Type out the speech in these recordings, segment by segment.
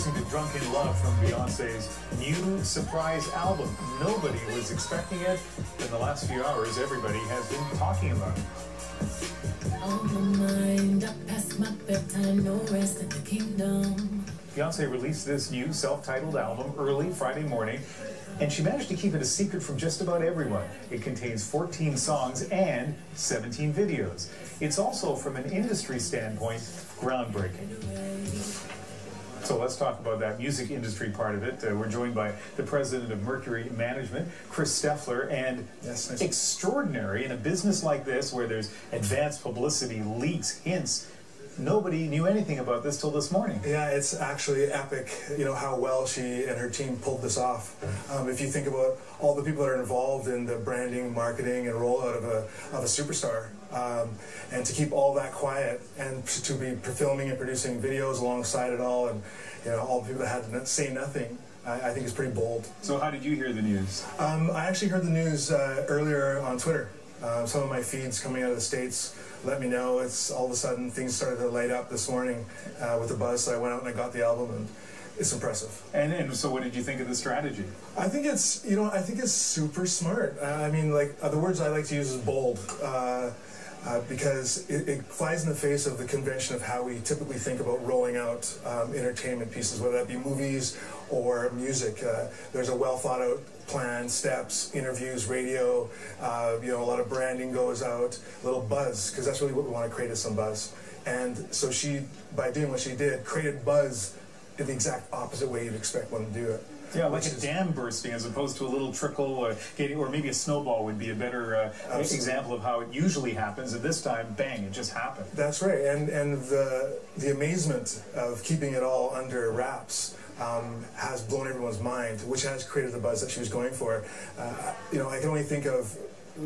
listening to Drunken Love from Beyonce's new surprise album. Nobody was expecting it. In the last few hours, everybody has been talking about it. On my mind, I passed my bedtime, no rest in the kingdom. Beyonce released this new self-titled album early Friday morning, and she managed to keep it a secret from just about everyone. It contains 14 songs and 17 videos. It's also, from an industry standpoint, groundbreaking. So let's talk about that music industry part of it. We're joined by the president of Mercury Management, Steffler, and extraordinary in a business like this where there's advanced publicity, leaks, hints. Nobody knew anything about this till this morning. Yeah, it's actually epic, you know, how well she and her team pulled this off. If you think about all the people that are involved in the branding, marketing, and rollout of a superstar, and to keep all that quiet and to be filming and producing videos alongside it all, and you know, all the people that had to say nothing, I think is pretty bold. So how did you hear the news? I actually heard the news earlier on Twitter. Some of my feeds coming out of the States let me know. It's all of a sudden things started to light up this morning with the buzz. So I went out and I got the album, and it's impressive. And so what did you think of the strategy? I think it's, you know, I think it's super smart. I mean, like, the words I like to use is bold. Because it flies in the face of the convention of how we typically think about rolling out entertainment pieces, whether that be movies or music. There's a well thought out plan, steps, interviews, radio, you know, a lot of branding goes out, a little buzz, because that's really what we want to create, is some buzz. And so she, by doing what she did, created buzz in the exact opposite way you'd expect one to do it. Yeah, like a dam bursting as opposed to a little trickle, or maybe a snowball would be a better example of how it usually happens. And this time, bang, it just happened. That's right, and the amazement of keeping it all under wraps has blown everyone's mind, which has created the buzz that she was going for. You know, I can only think of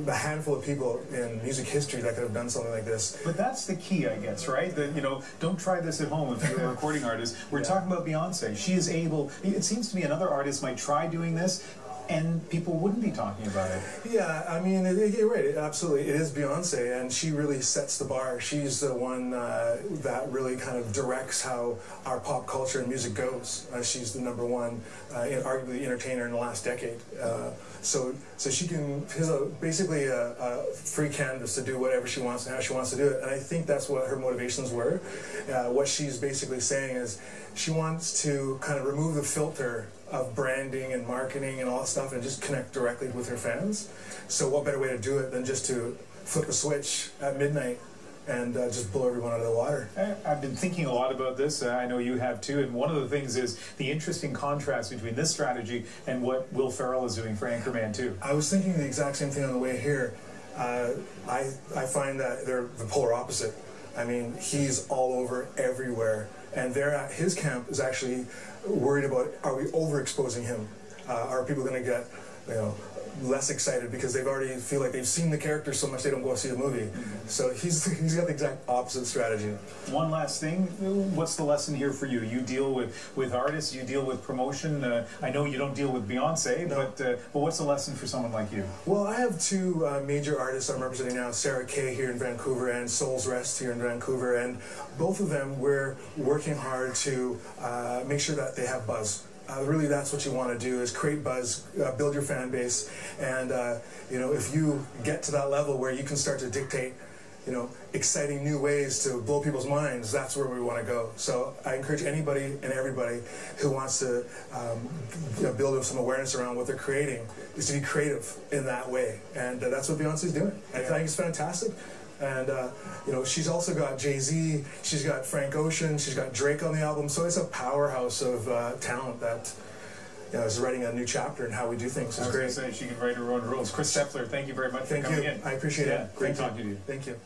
a handful of people in music history that could have done something like this. But that's the key, I guess, right? That, you know, don't try this at home if you're a recording artist. We're talking about Beyonce. She is able, it seems to me another artist might try doing this, and people wouldn't be talking about it. Yeah, I mean, you're right, absolutely. It is Beyonce, and she really sets the bar. She's the one that really kind of directs how our pop culture and music goes. She's the #1, arguably, entertainer in the last decade. So she can, basically a free canvas to do whatever she wants and how she wants to do it. And I think that's what her motivations were. What she's basically saying is she wants to kind of remove the filter of branding and marketing and all that stuff and just connect directly with her fans. So what better way to do it than just to flip a switch at midnight and just blow everyone out of the water. I've been thinking a lot about this. I know you have too. And one of the things is the interesting contrast between this strategy and what Will Ferrell is doing for Anchorman 2. I was thinking the exact same thing on the way here. I find that they're the polar opposite. I mean, he's all over everywhere. And his camp is actually worried about, are we overexposing him? Are people going to get, you know, less excited because they've already feel like they've seen the character so much they don't go see the movie? So he's got the exact opposite strategy. One last thing, what's the lesson here for you? You deal with artists, you deal with promotion. I know you don't deal with Beyonce, no. but what's the lesson for someone like you? Well, I have two major artists I'm representing now, Sarah Kay here in Vancouver and Soul's Rest here in Vancouver, and both of them we're working hard to make sure that they have buzz. Really, that's what you want to do, is create buzz, build your fan base, and you know, if you get to that level where you can start to dictate, you know, exciting new ways to blow people's minds, that's where we want to go. So I encourage anybody and everybody who wants to you know, build some awareness around what they're creating is to be creative in that way, and that's what Beyonce's doing. I think it's fantastic. And, you know, she's also got Jay-Z, she's got Frank Ocean, she's got Drake on the album, so it's a powerhouse of talent that, you know, is writing a new chapter in how we do things. It's great. I was going to say, she can write her own rules. Steffler, thank you very much for coming in. I appreciate it. Great talking to you. Thank you.